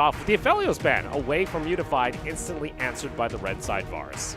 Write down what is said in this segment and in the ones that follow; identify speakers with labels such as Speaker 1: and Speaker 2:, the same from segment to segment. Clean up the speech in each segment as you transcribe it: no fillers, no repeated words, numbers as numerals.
Speaker 1: off with the Aphelios ban away from Unified, instantly answered by the red side Varus.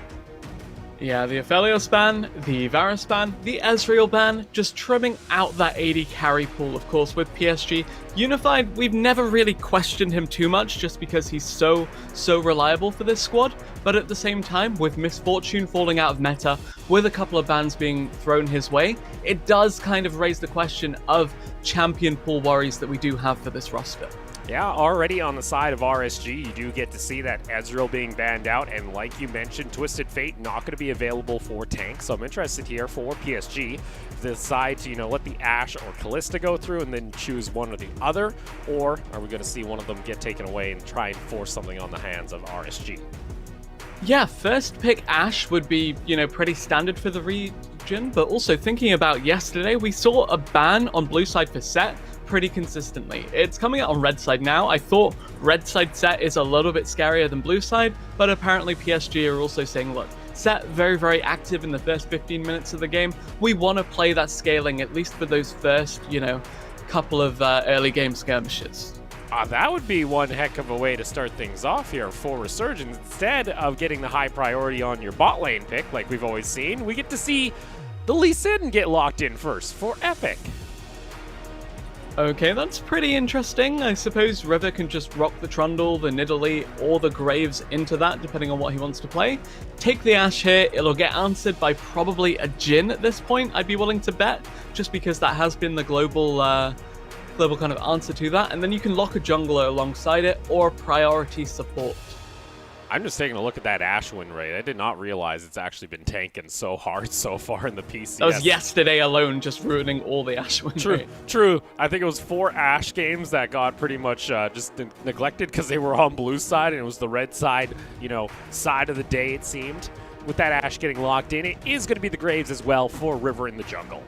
Speaker 2: Yeah, the Aphelios ban, the Varus ban, the Ezreal ban, just trimming out that AD carry pool, of course, with PSG. Unified, we've never really questioned him too much just because he's so reliable for this squad, but at the same time, with Misfortune falling out of meta, with a couple of bans being thrown his way, it does kind of raise the question of champion pool worries that we do have for this roster.
Speaker 1: Yeah, already on the side of RSG, you do get to see that Ezreal being banned out, and like you mentioned, Twisted Fate not going to be available for tank, so I'm interested here for PSG to decide to, let the Ashe or Kalista go through and then choose one or the other, or are we going to see one of them get taken away and try and force something on the hands of RSG?
Speaker 2: Yeah, first pick Ashe would be, pretty standard for the region, but also thinking about yesterday, we saw a ban on blue side for Set pretty consistently. It's coming out on red side now. I thought red side Set is a little bit scarier than blue side, but apparently PSG are also saying, look, Set very active in the first 15 minutes of the game. We want to play that scaling, at least for those first, couple of early game skirmishes.
Speaker 1: That would be one heck of a way to start things off here for Resurgence. Instead of getting the high priority on your bot lane pick, like we've always seen, we get to see the Lee Sin get locked in first for Epic.
Speaker 2: Okay, that's pretty interesting. I suppose River can just rock the Trundle, the Nidalee, or the Graves into that, depending on what he wants to play. Take the Ashe here, it'll get answered by probably a Jhin at this point, I'd be willing to bet, just because that has been the global kind of answer to that. And then you can lock a jungler alongside it, or priority support.
Speaker 1: I'm just taking a look at that Ashe win rate. I did not realize it's actually been tanking so hard so far in the PCS.
Speaker 2: That was yesterday alone, just ruining all the Ashe win rate.
Speaker 1: True. I think it was 4 Ashe games that got pretty much just neglected because they were on blue side, and it was the red side, side of the day, it seemed. With that Ashe getting locked in, it is going to be the Graves as well for River in the jungle.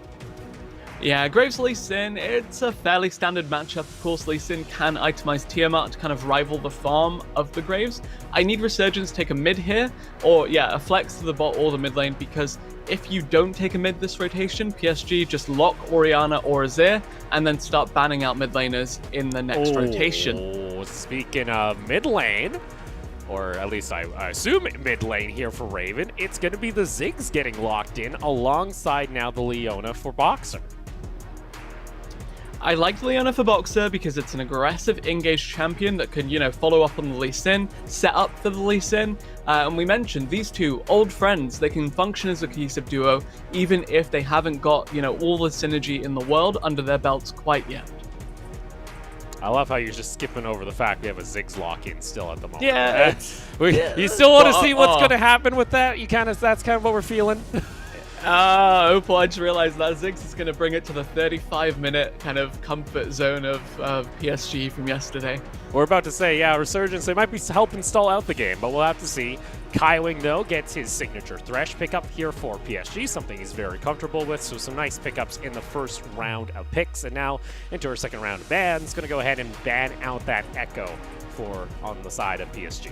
Speaker 2: Yeah, Graves Lee Sin, it's a fairly standard matchup. Of course, Lee Sin can itemize Tiamat to kind of rival the farm of the Graves. I need Resurgence to take a mid here, or a flex to the bot or the mid lane, because if you don't take a mid this rotation, PSG just lock Orianna or Azir, and then start banning out mid laners in the next rotation.
Speaker 1: Speaking of mid lane, or at least I assume mid lane here for Raven, it's going to be the Ziggs getting locked in alongside now the Leona for Boxer.
Speaker 2: I like Leona for Boxer because it's an aggressive engaged champion that can, follow up on the Lee Sin, set up for the Lee Sin, and we mentioned these two old friends. They can function as a cohesive duo even if they haven't got, all the synergy in the world under their belts quite yet.
Speaker 1: I love how you're just skipping over the fact we have a Ziggs lock-in still at the moment.
Speaker 2: Yeah.
Speaker 1: You still want to see what's going to happen with that? That's kind of what we're feeling.
Speaker 2: Opal, I just realized that Ziggs is going to bring it to the 35-minute kind of comfort zone of PSG from yesterday.
Speaker 1: We're about to say, Resurgence, they might be helping stall out the game, but we'll have to see. Kaiwing, though, gets his signature Thresh pickup here for PSG, something he's very comfortable with, so some nice pickups in the first round of picks. And now, into our second round of bans, going to go ahead and ban out that Echo on the side of PSG.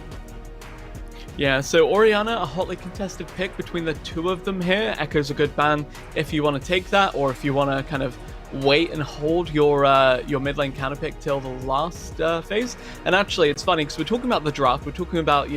Speaker 2: Yeah, so Orianna, a hotly contested pick between the two of them here. Echo's a good ban if you want to take that, or if you want to kind of wait and hold your mid lane counter pick till the last phase. And actually, it's funny because we're talking about the draft, we're talking about,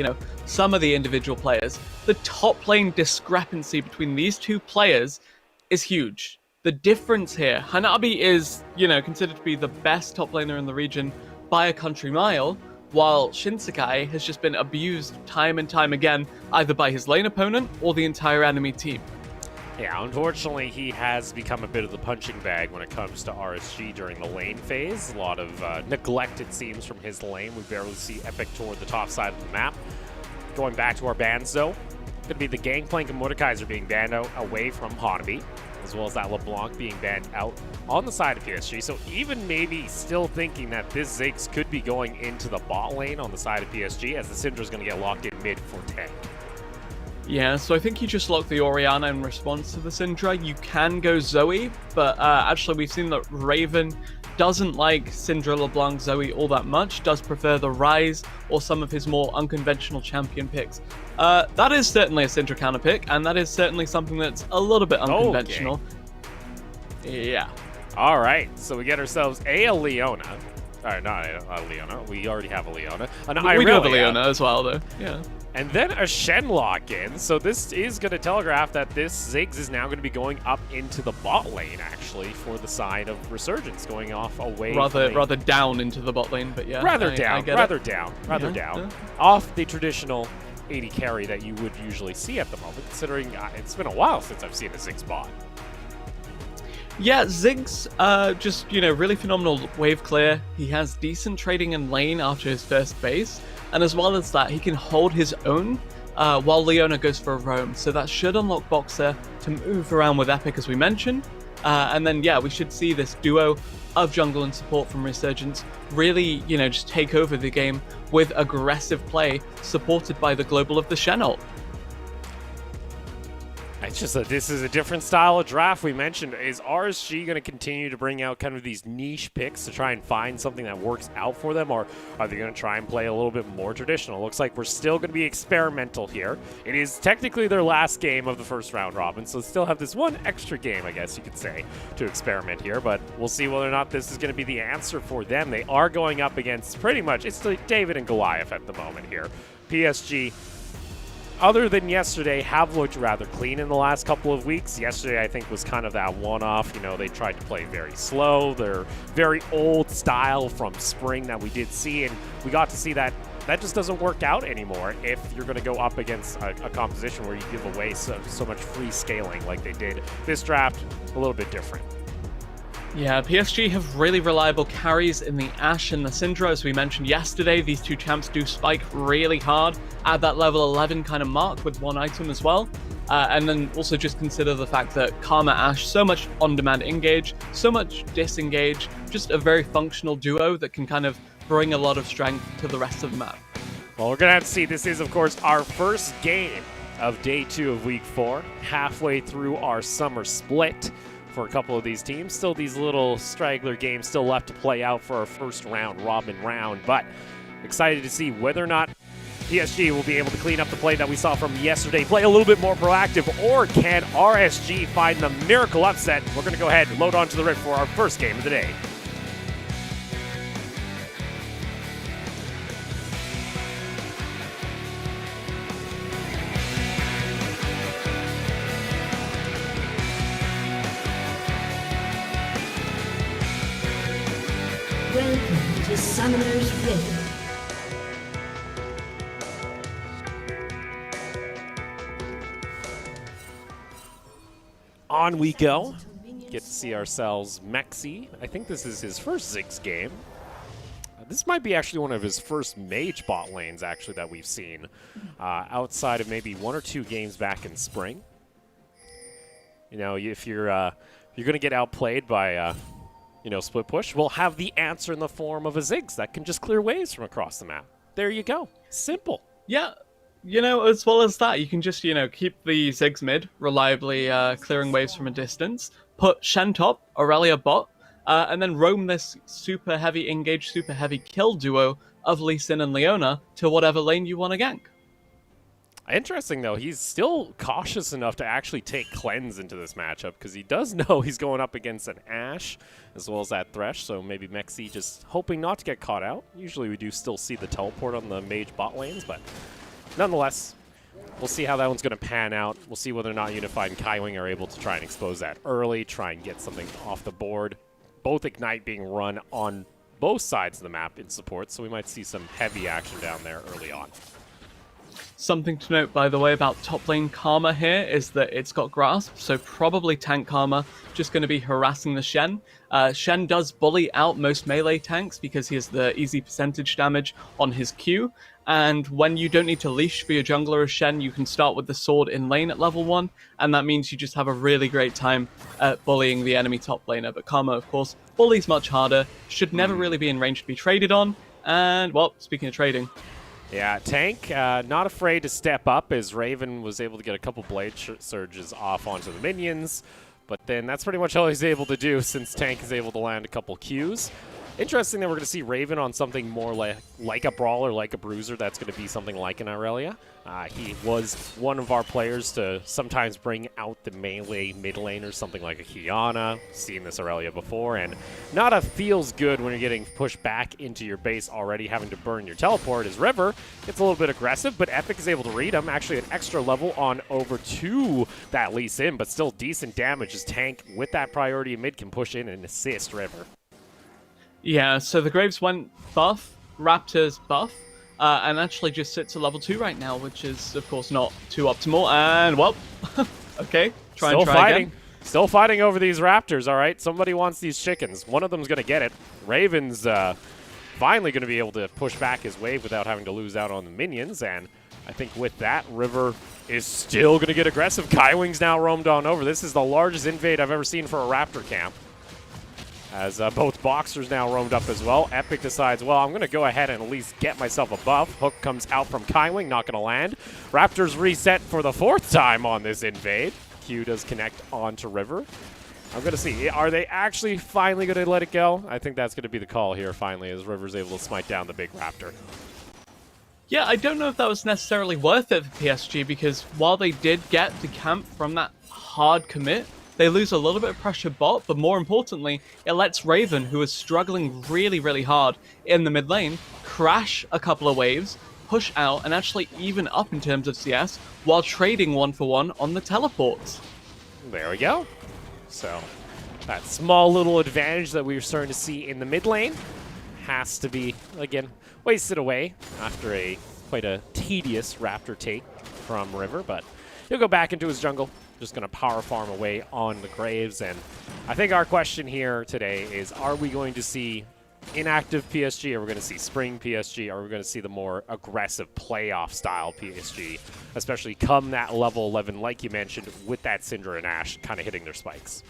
Speaker 2: some of the individual players. The top lane discrepancy between these two players is huge. The difference here, Hanabi is, considered to be the best top laner in the region by a country mile, while Shinsekai has just been abused time and time again, either by his lane opponent or the entire enemy team.
Speaker 1: Yeah, unfortunately, he has become a bit of the punching bag when it comes to RSG during the lane phase. A lot of neglect, it seems, from his lane. We barely see Epic toward the top side of the map. Going back to our bans, though, going to be the Gangplank and Mordekaiser being banned out away from Hanabi, as well as that LeBlanc being banned out on the side of PSG. So even maybe still thinking that this Ziggs could be going into the bot lane on the side of PSG, as the Syndra's going to get locked in mid for tank.
Speaker 2: Yeah, so I think you just lock the Orianna in response to the Syndra. You can go Zoe, but actually we've seen that Raven doesn't like Syndra, LeBlanc, Zoe all that much, does prefer the Ryze or some of his more unconventional champion picks. That is certainly a Syndra counter pick, and that is certainly something that's a little bit unconventional. Okay. Yeah.
Speaker 1: All right, so we get ourselves a Leona. not a Leona. We already have a Leona. An
Speaker 2: We do have a
Speaker 1: Irelia.
Speaker 2: Leona as well, though. Yeah.
Speaker 1: And then a Shen lock in. So this is going to telegraph that this Ziggs is now going to be going up into the bot lane, actually, for the side of Resurgence, going off away.
Speaker 2: Rather down into the bot lane, but yeah.
Speaker 1: Rather
Speaker 2: I
Speaker 1: down.
Speaker 2: get
Speaker 1: Rather
Speaker 2: it.
Speaker 1: down.
Speaker 2: Yeah.
Speaker 1: Off the traditional 80 carry that you would usually see at the moment, considering it's been a while since I've seen a Ziggs bot.
Speaker 2: Yeah, Ziggs, just, really phenomenal wave clear. He has decent trading in lane after his first base, and as well as that, he can hold his own while Leona goes for a roam. So that should unlock Boxer to move around with Epic, as we mentioned. And then, yeah, we should see this duo of jungle and support from Resurgence really, just take over the game with aggressive play, supported by the global of the Shen ult.
Speaker 1: It's just that this is a different style of draft. We mentioned, is RSG going to continue to bring out kind of these niche picks to try and find something that works out for them, or are they going to try and play a little bit more traditional? Looks like we're still going to be experimental here. It is technically their last game of the first round robin, so still have this one extra game, I guess you could say, to experiment here, but we'll see whether or not this is going to be the answer for them. They are going up against pretty much, it's like David and Goliath at the moment here. PSG, other than yesterday, have looked rather clean in the last couple of weeks. Yesterday, I think, was kind of that one-off. They tried to play very slow. They're very old style from spring that we did see, and we got to see that that just doesn't work out anymore if you're going to go up against a composition where you give away so much free scaling like they did. This draft, a little bit different.
Speaker 2: Yeah, PSG have really reliable carries in the Ashe and the Syndra. As we mentioned yesterday, these two champs do spike really hard at that level 11 kind of mark with one item as well. And then also just consider the fact that Karma Ashe, so much on-demand engage, so much disengage, just a very functional duo that can kind of bring a lot of strength to the rest of the map.
Speaker 1: Well, we're going to have to see. This is, of course, our first game of day 2 of week 4, halfway through our summer split. For a couple of these teams. Still these little straggler games still left to play out for our first round robin round, but excited to see whether or not PSG will be able to clean up the play that we saw from yesterday, play a little bit more proactive, or can RSG find the miracle upset? We're going to go ahead and load onto the Rift for our first game of the day.
Speaker 3: Welcome to Summoner's Rift.
Speaker 1: On we go. Get to see ourselves Mexi. I think this is his first Ziggs game. This might be actually one of his first mage bot lanes, actually, that we've seen. Outside of maybe 1 or 2 games back in spring. If you're going to get outplayed by split push, we'll have the answer in the form of a Ziggs that can just clear waves from across the map. There you go. Simple.
Speaker 2: Yeah, as well as that, you can just, keep the Ziggs mid, reliably clearing waves from a distance, put Shen top, Aurelia bot, and then roam this super heavy engage, super heavy kill duo of Lee Sin and Leona to whatever lane you want to gank.
Speaker 1: Interesting, though. He's still cautious enough to actually take Cleanse into this matchup because he does know he's going up against an Ashe as well as that Thresh, so maybe Mexi just hoping not to get caught out. Usually we do still see the teleport on the mage bot lanes, but nonetheless, we'll see how that one's going to pan out. We'll see whether or not Unified and Kaiwing are able to try and expose that early, try and get something off the board. Both Ignite being run on both sides of the map in support, so we might see some heavy action down there early on.
Speaker 2: Something to note, by the way, about top lane Karma here is that it's got Grasp, so probably tank Karma just going to be harassing the Shen. Shen does bully out most melee tanks because he has the easy percentage damage on his Q, and when you don't need to leash for your jungler as Shen, you can start with the sword in lane at level 1, and that means you just have a really great time at bullying the enemy top laner. But Karma, of course, bullies much harder, should never really be in range to be traded on, and, well, speaking of trading...
Speaker 1: Yeah, tank, not afraid to step up as Raven was able to get a couple blade surges off onto the minions, but then that's pretty much all he's able to do since tank is able to land a couple Qs. Interesting that we're going to see Raven on something more like a brawler, like a bruiser. That's going to be something like an Irelia. He was one of our players to sometimes bring out the melee mid lane or something like a Kiana. Seen this Irelia before, and Nada feels good when you're getting pushed back into your base already, having to burn your teleport. As River gets a little bit aggressive, but Epic is able to read him. Actually, an extra level on over to that Lee Sin, but still decent damage as Tank, with that priority in mid, can push in and assist River.
Speaker 2: Yeah, so the Graves went buff, Raptors buff, and actually just sits at level 2 right now, which is, of course, not too optimal. And, well, okay, try again.
Speaker 1: Still fighting over these Raptors, all right? Somebody wants these chickens. One of them's going to get it. Raven's finally going to be able to push back his wave without having to lose out on the minions, and I think with that, River is still going to get aggressive. Kaiwing's now roamed on over. This is the largest invade I've ever seen for a Raptor camp, as both boxers now roamed up as well. Epic decides, well, I'm going to go ahead and at least get myself a buff. Hook comes out from Kaiwing, not going to land. Raptors reset for the 4th time on this invade. Q does connect onto River. I'm going to see, are they actually finally going to let it go? I think that's going to be the call here finally, as River's able to smite down the big Raptor.
Speaker 2: Yeah, I don't know if that was necessarily worth it for PSG, because while they did get the camp from that hard commit, they lose a little bit of pressure bot, but more importantly, it lets Raven, who is struggling really, really hard in the mid lane, crash a couple of waves, push out, and actually even up in terms of CS, while trading 1-for-1 on the teleports.
Speaker 1: There we go. So, that small little advantage that we were starting to see in the mid lane has to be, again, wasted away after quite a tedious Raptor take from River, but he'll go back into his jungle. Just going to power farm away on the Graves. And I think our question here today is, are we going to see inactive PSG? Are we going to see spring PSG? Are we going to see the more aggressive playoff style PSG, especially come that level 11, like you mentioned, with that Syndra and Ashe kind of hitting their spikes?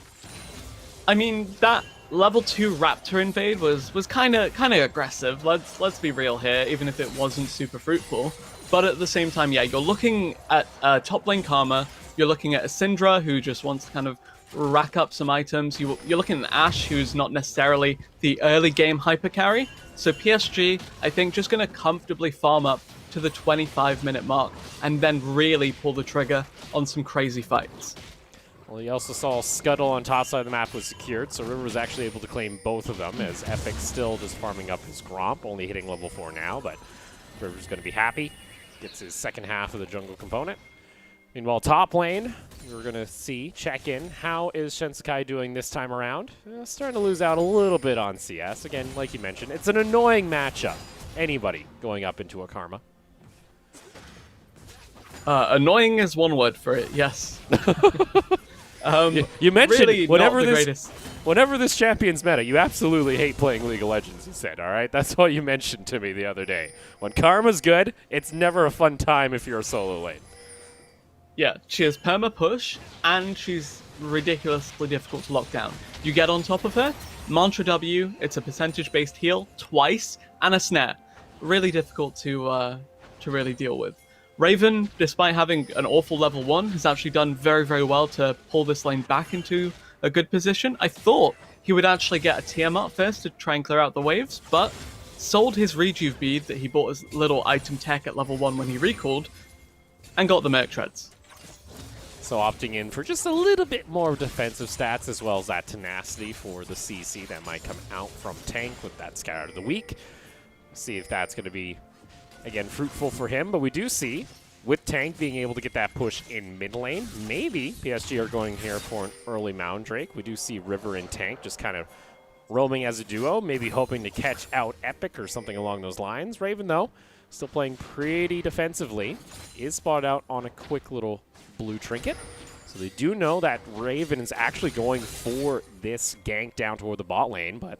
Speaker 2: I mean, that level 2 Raptor invade was kind of aggressive. Let's be real here, even if it wasn't super fruitful. But at the same time, yeah, you're looking at top lane Karma. You're looking at a Syndra who just wants to kind of rack up some items. You're looking at Ashe, who's not necessarily the early game hyper carry. So PSG, I think, just going to comfortably farm up to the 25-minute mark and then really pull the trigger on some crazy fights.
Speaker 1: Well, you also saw Scuttle on top side of the map was secured, so River was actually able to claim both of them, as Epic still just farming up his Gromp, only hitting level 4 now, but River's going to be happy. Gets his second half of the jungle component. Meanwhile, top lane, we're going to check in. How is Shensekai doing this time around? Starting to lose out a little bit on CS. Again, like you mentioned, it's an annoying matchup. Anybody going up into a Karma.
Speaker 2: Annoying is one word for it, yes.
Speaker 1: You mentioned
Speaker 2: really
Speaker 1: whenever this champion's meta, you absolutely hate playing League of Legends, you said, all right? That's what you mentioned to me the other day. When Karma's good, it's never a fun time if you're a solo lane.
Speaker 2: Yeah, she has perma push, and she's ridiculously difficult to lock down. You get on top of her, Mantra W, it's a percentage-based heal twice, and a snare. Really difficult to really deal with. Raven, despite having an awful level 1, has actually done very, very well to pull this lane back into a good position. I thought he would actually get a Tiamat first to try and clear out the waves, but sold his rejuve bead that he bought as little item tech at level 1 when he recalled, and got the Merc Treads.
Speaker 1: So opting in for just a little bit more defensive stats, as well as that tenacity for the CC that might come out from Tank with that Scout of the Week. See if that's going to be, again, fruitful for him. But we do see, with Tank being able to get that push in mid lane, maybe PSG are going here for an early Moundrake. We do see River and Tank just kind of roaming as a duo, maybe hoping to catch out Epic or something along those lines. Raven, though, still playing pretty defensively, is spotted out on a quick little blue trinket. So they do know that Raven is actually going for this gank down toward the bot lane, but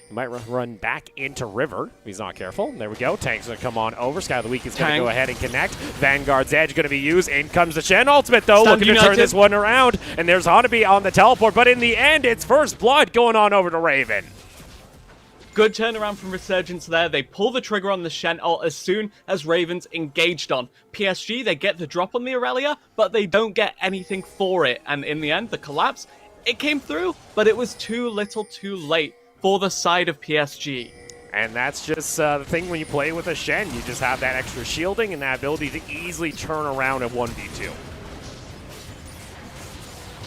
Speaker 1: he might run back into River if he's not careful. There we go. Tank's going to come on over. Sky of the Week is going to go ahead and connect. Vanguard's Edge going to be used. In comes the Shen ultimate, though, looking to turn this one around. And there's Hanabi on the teleport, but in the end, it's first blood going on over to Raven.
Speaker 2: Good turnaround from Resurgence there. They pull the trigger on the Shen ult as soon as Raven's engaged on. PSG, they get the drop on the Aurelia, but they don't get anything for it. And in the end, the collapse, it came through, but it was too little too late for the side of PSG.
Speaker 1: And that's just the thing when you play with a Shen. You just have that extra shielding and that ability to easily turn around a 1v2.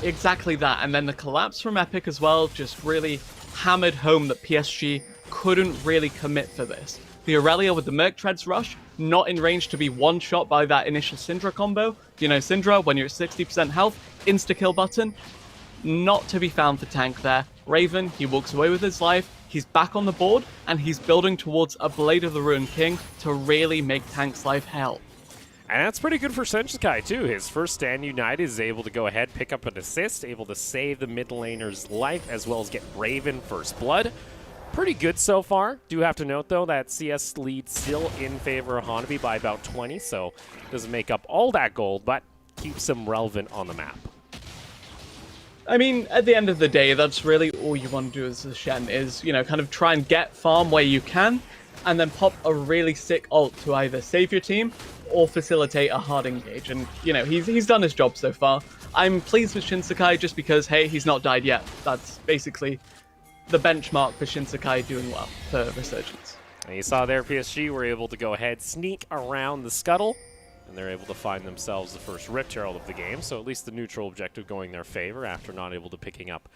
Speaker 2: Exactly that, and then the collapse from Epic as well just really hammered home that PSG couldn't really commit for this. The Aurelia with the Merc Treads rush, not in range to be one-shot by that initial Syndra combo. You know, Syndra, when you're at 60% health, insta-kill button, not to be found for tank there. Raven, he walks away with his life, he's back on the board, and he's building towards a Blade of the Ruined King to really make tank's life hell.
Speaker 1: And that's pretty good for Shinsekai too. His first stand united is able to go ahead, pick up an assist, able to save the mid laner's life, as well as get Raven first blood. Pretty good so far. Do have to note, though, that CS lead still in favor of Hanabi by about 20, so doesn't make up all that gold, but keeps him relevant on the map.
Speaker 2: I mean, at the end of the day, that's really all you want to do as a Shen is, you know, kind of try and get farm where you can, and then pop a really sick ult to either save your team or facilitate a hard engage. And, you know, he's done his job so far. I'm pleased with Shinsekai just because, hey, he's not died yet. That's basically the benchmark for Shinsekai doing well for Resurgence.
Speaker 1: And you saw there PSG were able to go ahead, sneak around the scuttle, and they're able to find themselves the first Rift Herald of the game, so at least the neutral objective going their favor after not able to picking up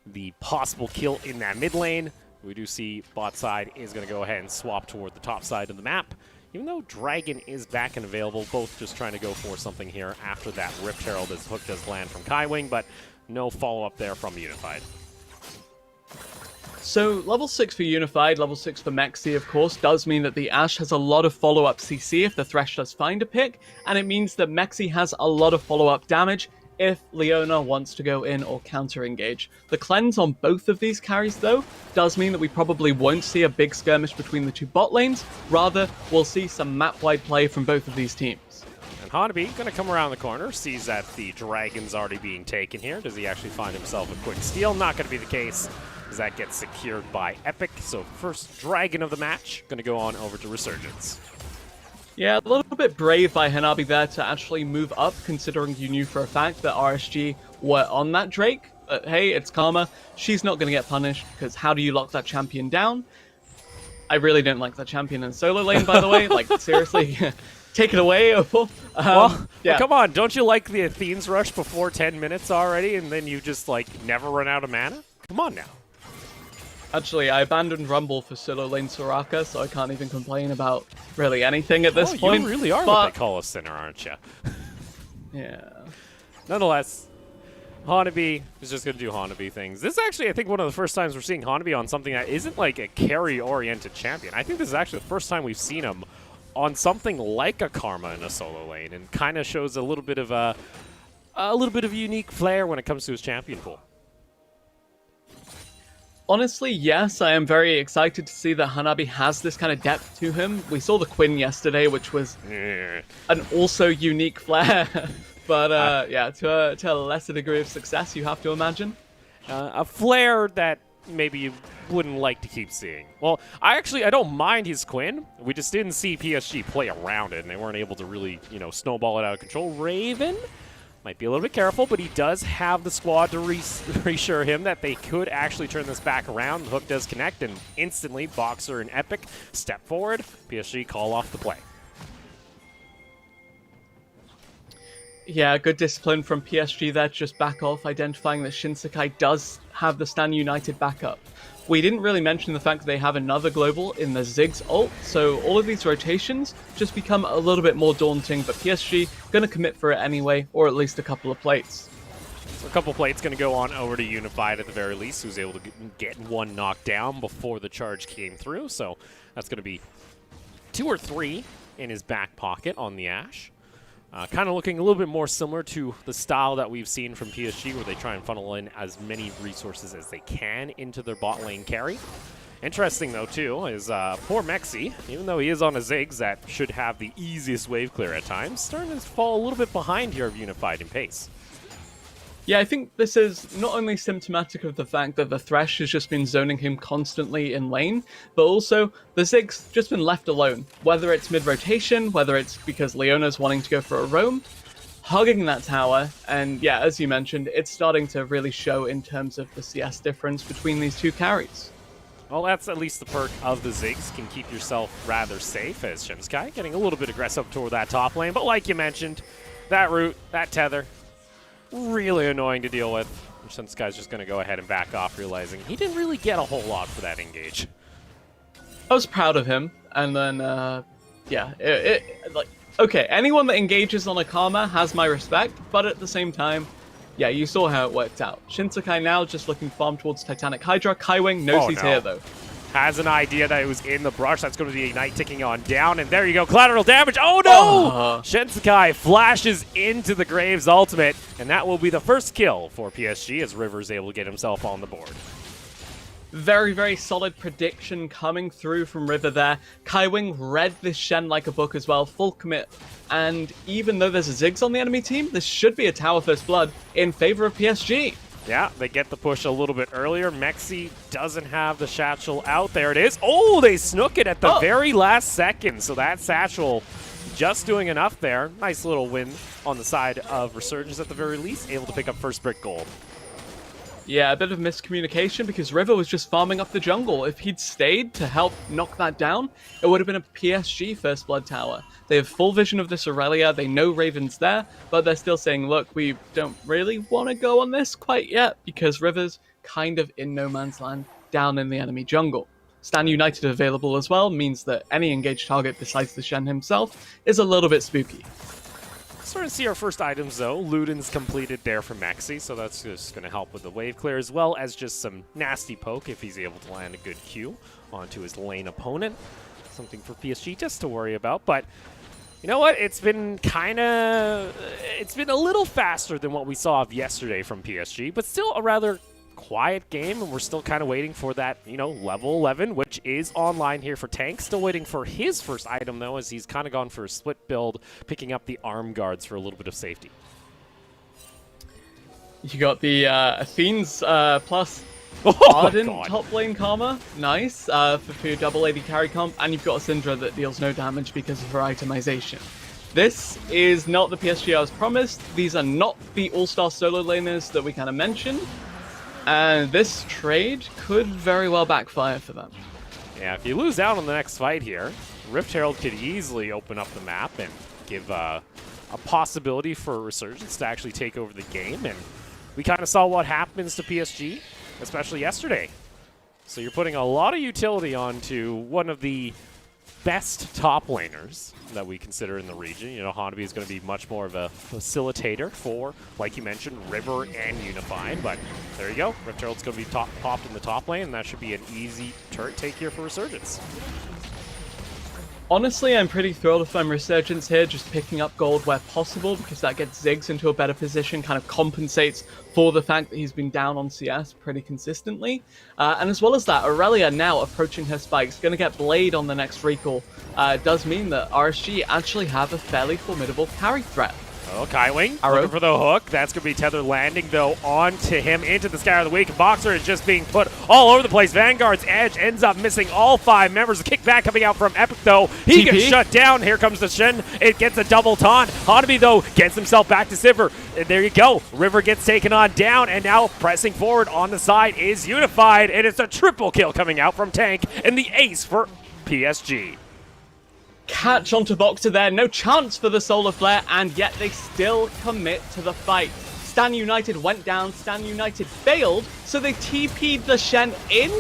Speaker 1: the possible kill in that mid lane. We do see bot side is going to go ahead and swap toward the top side of the map. Even though Dragon is back and available, both just trying to go for something here after that Rift Herald as hook does land from Kaiwing, but no follow-up there from Unified.
Speaker 2: So level 6 for Unified, level 6 for Mexi, of course, does mean that the Ashe has a lot of follow-up CC if the Thresh does find a pick, and it means that Mexi has a lot of follow-up damage if Leona wants to go in or counter-engage. The cleanse on both of these carries, though, does mean that we probably won't see a big skirmish between the two bot lanes. Rather, we'll see some map-wide play from both of these teams.
Speaker 1: And Hanabi going to come around the corner, sees that the Dragon's already being taken here. Does he actually find himself a quick steal? Not going to be the case, as that gets secured by Epic. So first Dragon of the match, going to go on over to Resurgence.
Speaker 2: Yeah, a little bit brave by Hanabi there to actually move up, considering you knew for a fact that RSG were on that Drake. But hey, it's Karma. She's not going to get punished, because how do you lock that champion down? I really don't like that champion in solo lane, by the way. Like, seriously, take it away, Opal.
Speaker 1: Well, come on. Don't you like the Athene's Rush before 10 minutes already, and then you just, like, never run out of mana? Come on now.
Speaker 2: Actually, I abandoned Rumble for solo lane Soraka, so I can't even complain about really anything at this point.
Speaker 1: You really are what they call a sinner, aren't you?
Speaker 2: Yeah.
Speaker 1: Nonetheless, Hanabi is just going to do Hanabi things. This is actually, I think, one of the first times we're seeing Hanabi on something that isn't like a carry-oriented champion. I think this is actually the first time we've seen him on something like a Karma in a solo lane, and kind of shows a little bit of a unique flair when it comes to his champion pool.
Speaker 2: Honestly, yes, I am very excited to see that Hanabi has this kind of depth to him. We saw the Quinn yesterday, which was an also unique flair. But yeah, to a lesser degree of success, you have to imagine.
Speaker 1: A flair that maybe you wouldn't like to keep seeing. Well, I don't mind his Quinn. We just didn't see PSG play around it, and they weren't able to really, snowball it out of control. Raven might be a little bit careful, but he does have the squad to reassure him that they could actually turn this back around. The hook does connect, and instantly Boxer and Epic step forward. PSG call off the play.
Speaker 2: Yeah, good discipline from PSG there to just back off, identifying that Shinsekai does have the Stand United backup. We didn't really mention the fact that they have another global in the Ziggs ult, so all of these rotations just become a little bit more daunting, but PSG going to commit for it anyway, or at least a couple of plates.
Speaker 1: So a couple plates going to go on over to Unified at the very least, who's able to get one knocked down before the charge came through, so that's going to be 2 or 3 in his back pocket on the Ashe. Kind of looking a little bit more similar to the style that we've seen from PSG, where they try and funnel in as many resources as they can into their bot lane carry. Interesting, though, too, is poor Mexi, even though he is on a Ziggs that should have the easiest wave clear at times, starting to fall a little bit behind here of Unified in pace.
Speaker 2: Yeah, I think this is not only symptomatic of the fact that the Thresh has just been zoning him constantly in lane, but also the Ziggs just been left alone. Whether it's mid-rotation, whether it's because Leona's wanting to go for a roam, hugging that tower, and yeah, as you mentioned, it's starting to really show in terms of the CS difference between these two carries.
Speaker 1: Well, that's at least the perk of the Ziggs. Can keep yourself rather safe as Shinsukai getting a little bit aggressive toward that top lane. But like you mentioned, that root, that tether, really annoying to deal with. Shinskai's just going to go ahead and back off, realizing he didn't really get a whole lot for that engage.
Speaker 2: I was proud of him, and then, yeah, like, okay, anyone that engages on a Karma has my respect, but at the same time, yeah, you saw how it worked out. Shinsukai now just looking farm towards Titanic Hydra. Kaiwing knows he's here, though.
Speaker 1: Has an idea that it was in the brush. That's going to be Ignite ticking on down, and there you go, collateral damage. Oh no! Shinsukai flashes into the Graves ultimate, and that will be the first kill for PSG as River's able to get himself on the board.
Speaker 2: Very, very solid prediction coming through from River there. Kaiwing read this Shen like a book as well, full commit. And even though there's a Ziggs on the enemy team, this should be a Tower First Blood in favor of PSG.
Speaker 1: Yeah, they get the push a little bit earlier. Mexi doesn't have the satchel out. There it is. Oh, they snook it at the very last second. So that satchel just doing enough there. Nice little win on the side of Resurgence at the very least. Able to pick up first brick gold.
Speaker 2: Yeah, a bit of miscommunication because River was just farming up the jungle. If he'd stayed to help knock that down, it would have been a PSG First Blood Tower. They have full vision of this Aurelia, they know Raven's there, but they're still saying, look, we don't really want to go on this quite yet because River's kind of in no man's land down in the enemy jungle. Stan United available as well means that any engaged target besides the Shen himself is a little bit spooky.
Speaker 1: Starting to see our first items, though. Luden's completed there for Mexi, so that's just going to help with the wave clear, as well as just some nasty poke if he's able to land a good Q onto his lane opponent. Something for PSG just to worry about, but you know what? It's been a little faster than what we saw of yesterday from PSG, but still a rather quiet game, and we're still kind of waiting for that, you know, level 11, which is online here for Tank. Still waiting for his first item, though, as he's kind of gone for a split build, picking up the arm guards for a little bit of safety.
Speaker 2: You got the Athene's plus
Speaker 1: Oh
Speaker 2: Arden top lane Karma. Nice for your double AD carry comp, and you've got a Syndra that deals no damage because of her itemization. This is not the PSG I was promised. These are not the all-star solo laners that we kind of mentioned. And this trade could very well backfire for them.
Speaker 1: Yeah, if you lose out on the next fight here, Rift Herald could easily open up the map and give a possibility for Resurgence to actually take over the game. And we kind of saw what happens to PSG, especially yesterday. So you're putting a lot of utility onto one of the best top laners that we consider in the region. You know, Hanabi is going to be much more of a facilitator for, like you mentioned, River and Unified. But there you go. Rift Herald's going to be popped in the top lane, and that should be an easy turret take here for Resurgence.
Speaker 2: Honestly, I'm pretty thrilled if I'm Resurgence here, just picking up gold where possible, because that gets Ziggs into a better position, kind of compensates for the fact that he's been down on CS pretty consistently. And as well as that, Aurelia now approaching her spikes, going to get Blade on the next recall, does mean that RSG actually have a fairly formidable carry threat.
Speaker 1: Oh, Kaiwing looking for the hook. That's going to be Tether landing, though, onto him into the Sky of the Week. Boxer is just being put all over the place. Vanguard's Edge ends up missing all 5 members. The kickback coming out from Epic, though. He gets shut down. Here comes the Shen. It gets a double taunt. Hanabi, though, gets himself back to Sivir. And there you go. River gets taken on down, and now pressing forward on the side is Unified. And it's a triple kill coming out from Tank and the ace for PSG.
Speaker 2: Catch onto Boxer there, no chance for the Solar Flare, and yet they still commit to the fight. Stan United went down, Stan United failed, so they TP'd the Shen in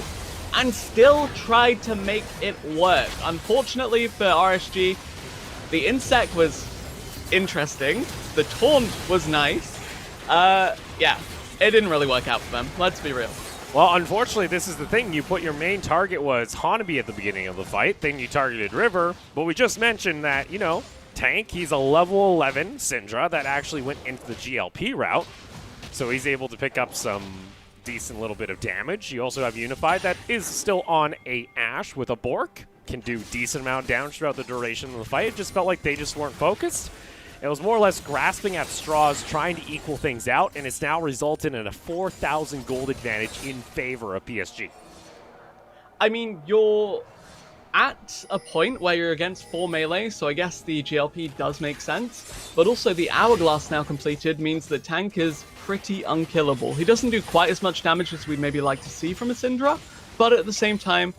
Speaker 2: and still tried to make it work. Unfortunately for RSG, the Insect was interesting, the Taunt was nice. Yeah, it didn't really work out for them, let's be real.
Speaker 1: Well, unfortunately, this is the thing. You put your main target was Hanabi at the beginning of the fight. Then you targeted River. But we just mentioned that, you know, Tank, he's a level 11 Syndra that actually went into the GLP route. So he's able to pick up some decent little bit of damage. You also have Unified that is still on a Ashe with a Bork. Can do decent amount of damage throughout the duration of the fight. It just felt like they just weren't focused. It was more or less grasping at straws, trying to equal things out, and it's now resulted in a 4,000 gold advantage in favor of PSG.
Speaker 2: I mean, you're at a point where you're against 4 melee, so I guess the GLP does make sense, but also the Hourglass now completed means that Tank is pretty unkillable. He doesn't do quite as much damage as we'd maybe like to see from a Syndra, but at the same time,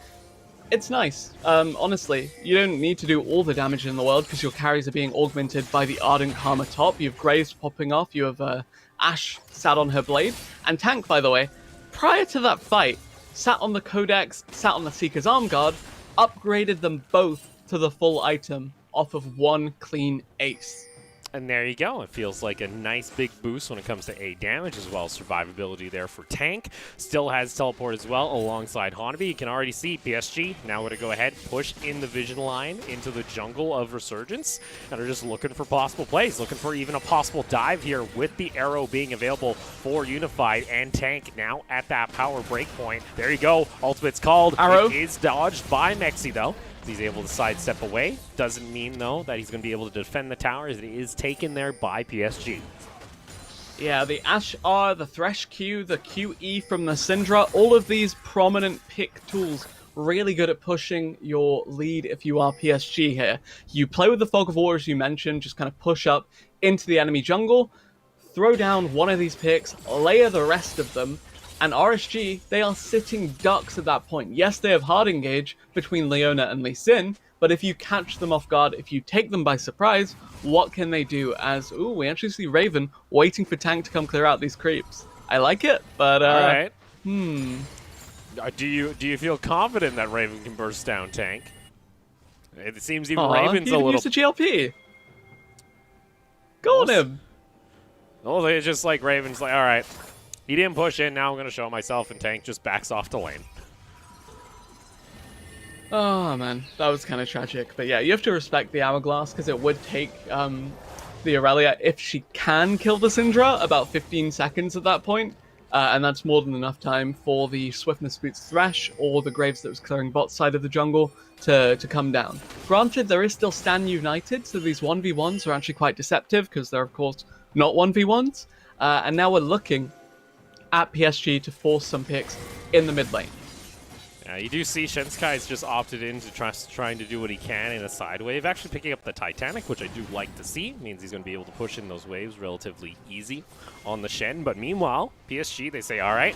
Speaker 2: it's nice. Honestly, you don't need to do all the damage in the world because your carries are being augmented by the Ardent Karma top. You have Graves popping off, you have Ashe sat on her blade, and Tank, by the way, prior to that fight, sat on the Codex, sat on the Seeker's Arm Guard, upgraded them both to the full item off of one clean ace.
Speaker 1: And there you go. It feels like a nice big boost when it comes to A damage as well as survivability there for Tank. Still has teleport as well alongside Hanabi. You can already see PSG now going to go ahead, push in the vision line into the jungle of Resurgence, and are just looking for possible plays, looking for even a possible dive here with the arrow being available for Unified and Tank now at that power break point. There you go. Ultimate's called.
Speaker 2: Arrow.
Speaker 1: It is dodged by Mexi though. He's able to sidestep away. Doesn't mean, though, that he's going to be able to defend the tower as it is taken there by PSG.
Speaker 2: Yeah, the Ashe R, the Thresh Q, the QE from the Syndra, all of these prominent pick tools really good at pushing your lead if you are PSG here. You play with the Fog of War, as you mentioned, just kind of push up into the enemy jungle, throw down one of these picks, layer the rest of them, and RSG, they are sitting ducks at that point. Yes, they have hard engage between Leona and Lee Sin, but if you catch them off guard, if you take them by surprise, what can they do? As, ooh, we actually see Raven waiting for Tank to come clear out these creeps. I like it, but,
Speaker 1: all right.
Speaker 2: Do
Speaker 1: you feel confident that Raven can burst down Tank? It seems even Raven's
Speaker 2: he
Speaker 1: a little...
Speaker 2: used the GLP. Go on him.
Speaker 1: Oh, it's just like Raven's like, all right. He didn't push in, now I'm going to show myself, and Tank just backs off to lane.
Speaker 2: Oh, man. That was kind of tragic. But yeah, you have to respect the Hourglass, because it would take the Aurelia, if she can kill the Syndra, about 15 seconds at that point. And that's more than enough time for the Swiftness Boots Thresh or the Graves that was clearing bot side of the jungle to come down. Granted, there is still Stand United, so these 1v1s are actually quite deceptive, because they're, of course, not 1v1s. And now we're looking at PSG to force some picks in the mid lane.
Speaker 1: Yeah, you do see Shenskai's just opted in to trying to do what he can in a side wave, actually picking up the Titanic, which I do like to see. It means he's going to be able to push in those waves relatively easy on the Shen. But meanwhile, PSG, they say, all right,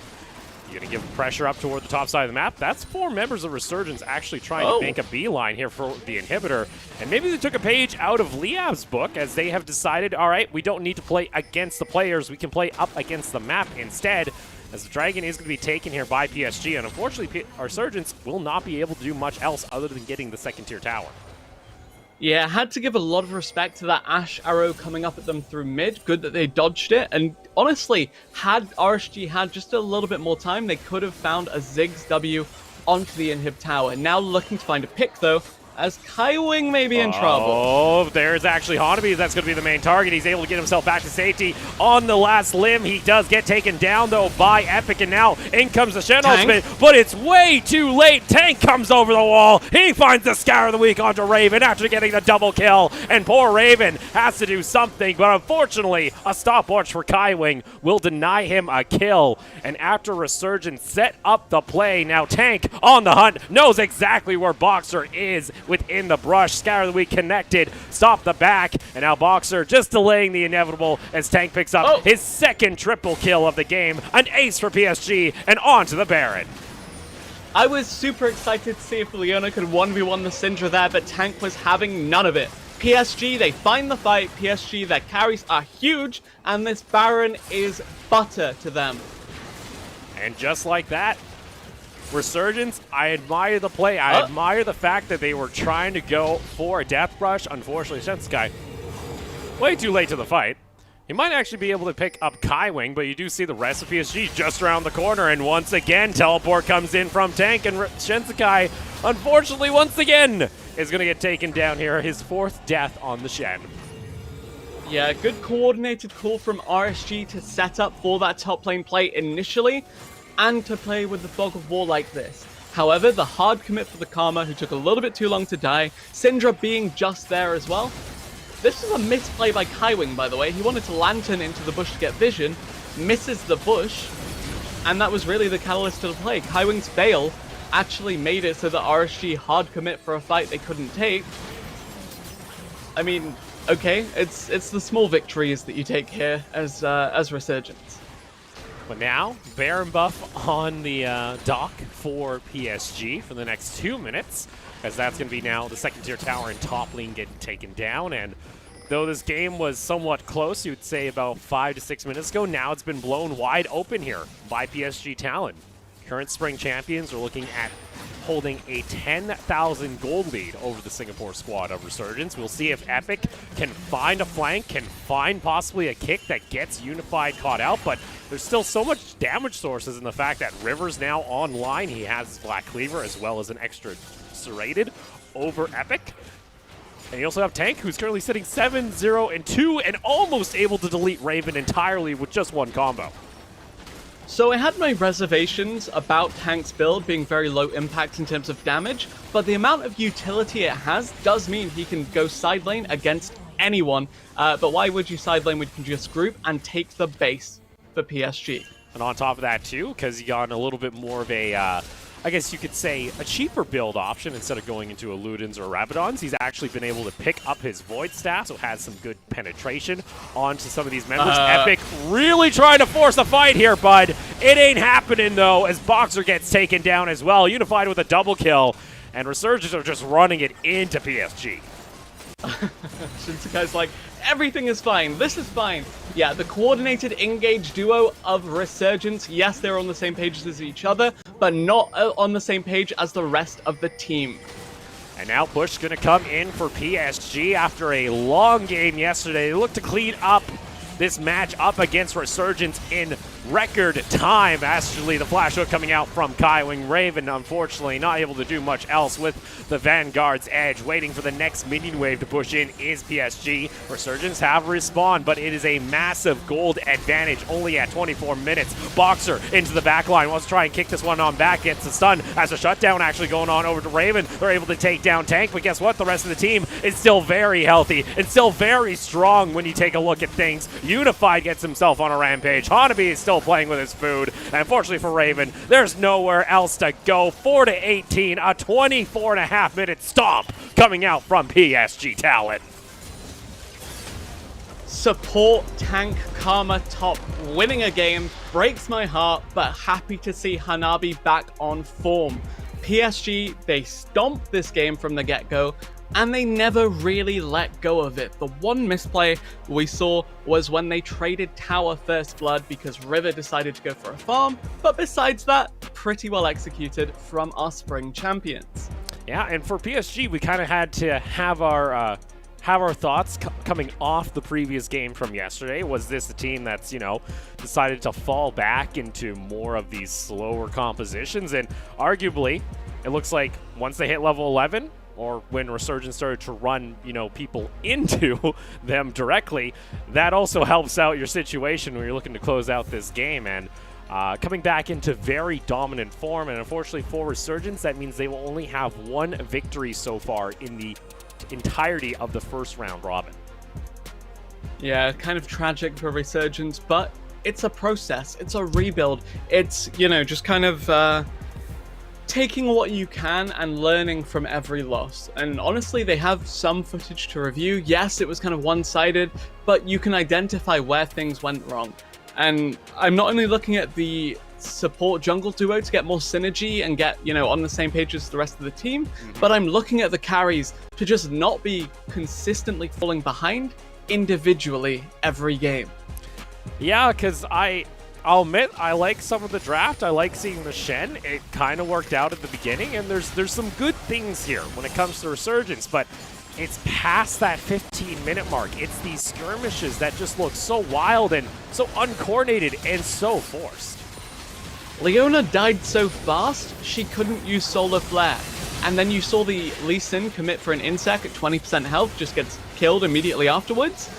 Speaker 1: you're going to give pressure up toward the top side of the map. That's 4 members of Resurgence actually trying to make a beeline here for the inhibitor. And maybe they took a page out of Liav's book as they have decided, all right, we don't need to play against the players. We can play up against the map instead, as the Dragon is going to be taken here by PSG. And unfortunately, Resurgence will not be able to do much else other than getting the second-tier tower.
Speaker 2: Yeah, had to give a lot of respect to that Ashe arrow coming up at them through mid. Good that they dodged it. And honestly, had RSG had just a little bit more time, they could have found a Ziggs W onto the inhib tower. Now looking to find a pick, though, as Kaiwing may be in trouble.
Speaker 1: Oh, there's actually Hanabi. That's going to be the main target. He's able to get himself back to safety on the last limb. He does get taken down, though, by Epic, and now in comes the Shen ultimate, but it's way too late. Tank comes over the wall. He finds the Scour of the Week onto Raven after getting the double kill, and poor Raven has to do something, but unfortunately, a stopwatch for Kaiwing will deny him a kill, and after Resurgence set up the play, now Tank on the hunt, knows exactly where Boxer is within the brush. Scour of the Week connected, stop the back, and now Boxer just delaying the inevitable as Tank picks up his second triple kill of the game. An ace for PSG, and on to the Baron.
Speaker 2: I was super excited to see if Leona could 1v1 the Syndra there, but Tank was having none of it. PSG, they find the fight. PSG, their carries are huge, and this Baron is butter to them.
Speaker 1: And just like that, Resurgence, I admire the play. I admire the fact that they were trying to go for a death brush. Unfortunately, Senskai way too late to the fight. He might actually be able to pick up Kaiwing, but you do see the rest of PSG just around the corner, and once again, teleport comes in from Tank, and Shensekai, unfortunately, once again, is going to get taken down here. His 4th death on the Shen.
Speaker 2: Yeah, good coordinated call from RSG to set up for that top lane play initially, and to play with the Fog of War like this. However, the hard commit for the Karma, who took a little bit too long to die, Syndra being just there as well. This was a misplay by Kaiwing, by the way. He wanted to lantern into the bush to get vision, misses the bush, and that was really the catalyst to the play. Kaiwing's fail actually made it so that RSG hard commit for a fight they couldn't take. I mean, okay, it's the small victories that you take here as Resurgence.
Speaker 1: But now, Baron buff on the dock for PSG for the next 2 minutes, as that's going to be now the second tier tower and top lane getting taken down. And though this game was somewhat close, you would say about 5 to 6 minutes ago, now it's been blown wide open here by PSG Talon. Current spring champions are looking at holding a 10,000 gold lead over the Singapore squad of Resurgence. We'll see if Epic can find a flank, can find possibly a kick that gets Unified caught out, but there's still so much damage sources in the fact that River's now online. He has his Black Cleaver as well as an extra serrated over Epic. And you also have Tank, who's currently sitting 7-0-2 and almost able to delete Raven entirely with just one combo.
Speaker 2: So I had my reservations about Tank's build being very low impact in terms of damage, but the amount of utility it has does mean he can go side lane against anyone. But why would you side lane when you can just group and take the base for PSG?
Speaker 1: And on top of that too, because you got a little bit more of a, I guess you could say, a cheaper build option instead of going into Illudens or Rabadons. He's actually been able to pick up his Void Staff, so has some good penetration onto some of these members. Epic really trying to force a fight here, bud. It ain't happening, though, as Boxer gets taken down as well. Unified with a double kill, and Resurgence are just running it into PSG.
Speaker 2: Shinsekai's like, everything is fine, this is fine. Yeah, the coordinated engage duo of Resurgence, yes, they're on the same page as each other, but not on the same page as the rest of the team.
Speaker 1: And now Push going to come in for PSG after a long game yesterday. They look to clean up this match up against Resurgence in record time. Actually, the flash hook coming out from Kaiwing. Raven, unfortunately, not able to do much else with the Vanguard's edge. Waiting for the next minion wave to push in is PSG. Resurgence have respawned, but it is a massive gold advantage only at 24 minutes. Boxer into the back line. Wants to try and kick this one on back. Gets the stun. Has a shutdown actually going on over to Raven. They're able to take down Tank, but guess what? The rest of the team is still very healthy and still very strong when you take a look at things. Unified gets himself on a rampage. Hanabi is still playing with his food. And unfortunately for Raven, there's nowhere else to go. 4-18, a 24.5-minute stomp coming out from PSG Talon.
Speaker 2: Support Tank Karma top winning a game breaks my heart, but happy to see Hanabi back on form. PSG, they stomped this game from the get-go, and they never really let go of it. The one misplay we saw was when they traded Tower First Blood because River decided to go for a farm, but besides that, pretty well executed from our spring champions.
Speaker 1: Yeah, and for PSG, we kind of had to have our thoughts coming off the previous game from yesterday. Was this a team that's, decided to fall back into more of these slower compositions? And arguably, it looks like once they hit level 11, or when Resurgence started to run, people into them directly, that also helps out your situation when you're looking to close out this game. And coming back into very dominant form, and unfortunately for Resurgence, that means they will only have one victory so far in the entirety of the first round robin.
Speaker 2: Yeah, kind of tragic for Resurgence, but it's a process. It's a rebuild. It's, just kind of taking what you can and learning from every loss. And honestly, they have some footage to review. Yes, it was kind of one-sided, but you can identify where things went wrong. And I'm not only looking at the support jungle duo to get more synergy and get, on the same page as the rest of the team, but I'm looking at the carries to just not be consistently falling behind individually every game.
Speaker 1: Yeah, because I'll admit, I like some of the draft. I like seeing the Shen. It kind of worked out at the beginning, and there's some good things here when it comes to Resurgence, but it's past that 15-minute mark. It's these skirmishes that just look so wild and so uncoordinated and so forced.
Speaker 2: Leona died so fast, she couldn't use Solar Flare. And then you saw the Lee Sin commit for an Insect at 20% health, just gets killed immediately afterwards.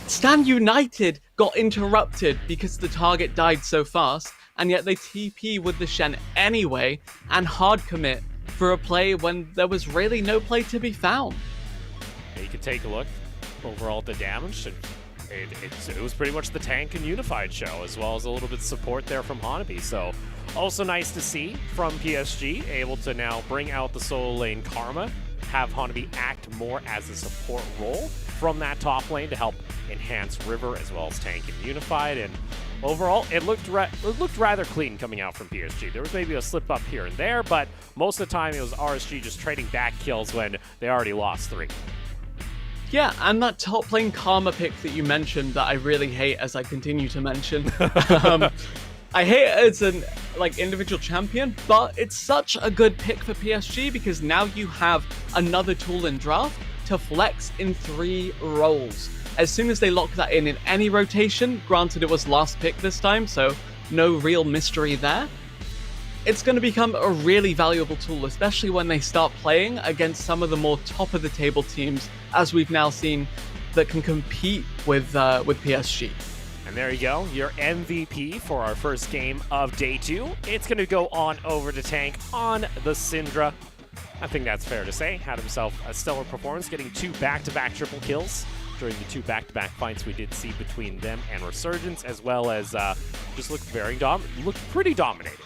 Speaker 2: Stand United got interrupted because the target died so fast, and yet they TP with the Shen anyway, and hard commit for a play when there was really no play to be found.
Speaker 1: You can take a look overall at the damage. It was pretty much the Tank and Unified show, as well as a little bit of support there from Hanabi. So also nice to see from PSG, able to now bring out the solo lane Karma, have Hanabi act more as a support role from that top lane to help enhance River as well as Tank and Unified. And overall, it looked rather clean coming out from PSG. There was maybe a slip up here and there, but most of the time it was RSG just trading back kills when they already lost 3.
Speaker 2: Yeah, and that top lane Karma pick that you mentioned that I really hate, as I continue to mention. I hate it as an individual champion, but it's such a good pick for PSG because now you have another tool in draft to flex in 3 roles. As soon as they lock that in any rotation, granted it was last pick this time, so no real mystery there, it's going to become a really valuable tool, especially when they start playing against some of the more top-of-the-table teams, as we've now seen, that can compete with PSG.
Speaker 1: And there you go, your MVP for our first game of day 2. It's going to go on over to tank on the Syndra. I think that's fair to say. Had himself a stellar performance, getting 2 back-to-back triple kills during the 2 back-to-back fights we did see between them and Resurgence, as well as just looked pretty dominating.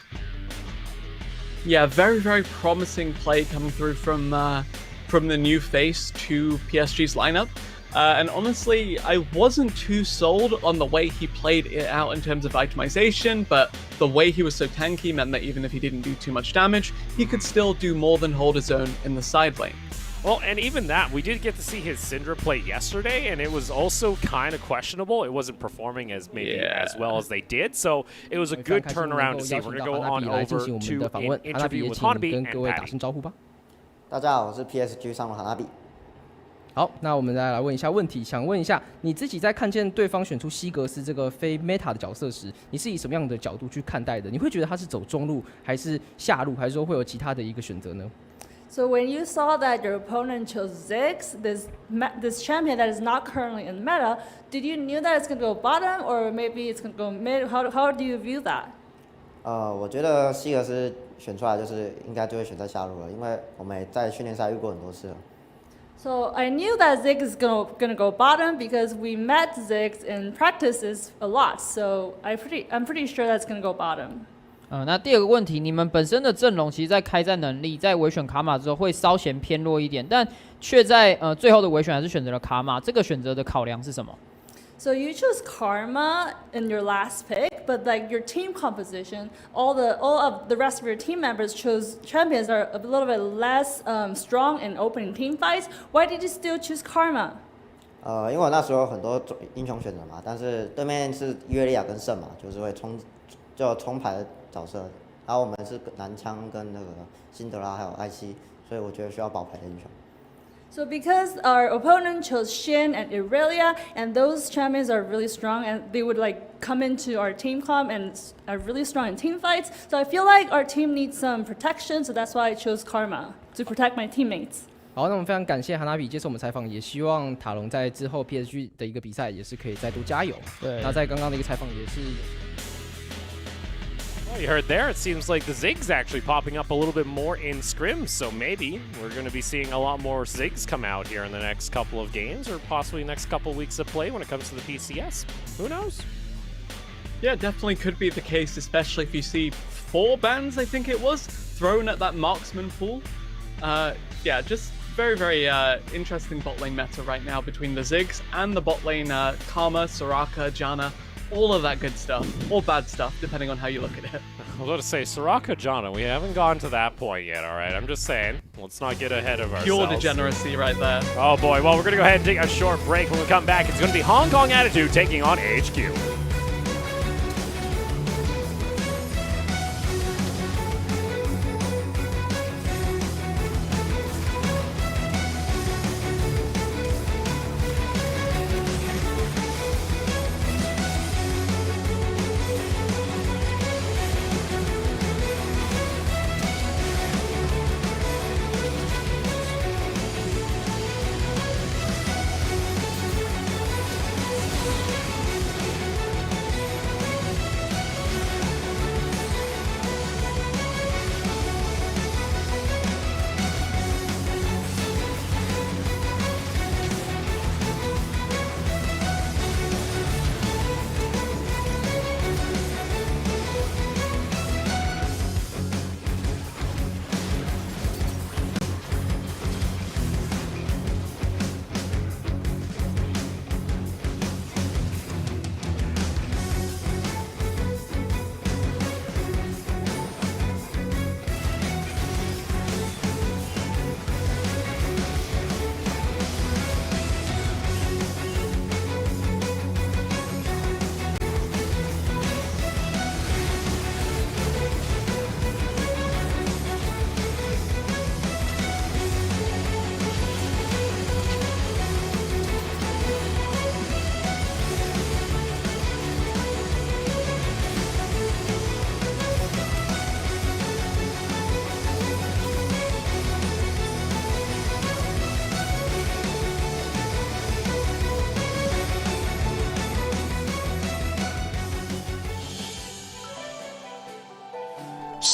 Speaker 2: Yeah, very, very promising play coming through from the new face to PSG's lineup. And honestly, I wasn't too sold on the way he played it out in terms of itemization, but the way he was so tanky meant that even if he didn't do too much damage, he could still do more than hold his own in the side lane.
Speaker 1: Well, and even that, we did get to see his Syndra play yesterday, and it was also kind of questionable. It wasn't performing as well as they did, so it was a good turnaround to see. We're going to go on over to an interview with Hanabi and Patty.
Speaker 4: 大家好，我是 PSG 上的哈纳比。
Speaker 5: 好，那我们再来问一下问题，想问一下你自己在看见对方选出西格斯这个非 meta 的角色时，你是以什么样的角度去看待的？你会觉得他是走中路，还是下路，还是说会有其他的一个选择呢？
Speaker 6: So when you saw that your opponent chose Ziggs, this champion that is not currently in meta, did you knew that it's going to go bottom or maybe it's going to go mid? How do you view that?
Speaker 4: 我觉得西格斯选出来就是应该就会选在下路了，因为我们也在训练赛遇过很多次了。
Speaker 6: So I knew that Ziggs is gonna go bottom because we met Ziggs in practices a lot. So I'm pretty sure that's gonna go bottom.
Speaker 7: 那第二个问题，你们本身的阵容其实在开战能力，在微选卡玛之后会稍显偏弱一点，但却在最后的微选还是选择了卡玛。这个选择的考量是什么？
Speaker 6: So you chose Karma in your last pick, but like your team composition, all of the rest of your team members chose champions that are a little bit less strong in opening team fights. Why did you still choose Karma?
Speaker 4: 因为我那时候有很多英雄选择嘛，但是对面是约利亚跟圣嘛，就是会冲牌的角色，然后我们是男枪跟那个辛德拉还有艾希，所以我觉得需要保牌的英雄。
Speaker 6: So because our opponent chose Shin and Irelia, and those champions are really strong, and they would like come into our team comp and are really strong in team fights. So I feel like our team needs some protection, so that's why I chose Karma to protect my teammates.
Speaker 5: 好，那我们非常感谢哈纳比接受我们采访，也希望塔隆在之后 PSG 的一个比赛也是可以再度加油。
Speaker 7: 对，
Speaker 5: 那在刚刚的一个采访也是。
Speaker 1: Well, you heard there, it seems like the Ziggs actually popping up a little bit more in scrims, so maybe we're going to be seeing a lot more Ziggs come out here in the next couple of games, or possibly next couple of weeks of play when it comes to the PCS. Who knows?
Speaker 2: Yeah, definitely could be the case, especially if you see 4 bans, I think it was, thrown at that marksman pool. Yeah, just very, very interesting bot lane meta right now between the Ziggs and the bot lane Karma, Soraka, Janna. All of that good stuff, or bad stuff, depending on how you look at it.
Speaker 1: I was going to say, Soraka, Janna, we haven't gone to that point yet, all right? I'm just saying, let's not get ahead of ourselves.
Speaker 2: Pure degeneracy right there.
Speaker 1: Oh boy, well, we're going to go ahead and take a short break. When we come back, it's going to be Hong Kong Attitude taking on HQ.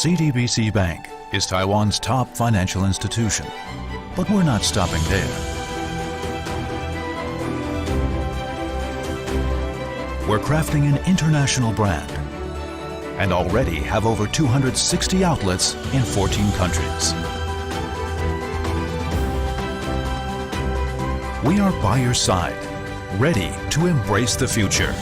Speaker 8: CTBC Bank is Taiwan's top financial institution, but we're not stopping there. We're crafting an international brand and already have over 260 outlets in 14 countries. We are by your side, ready to embrace the future.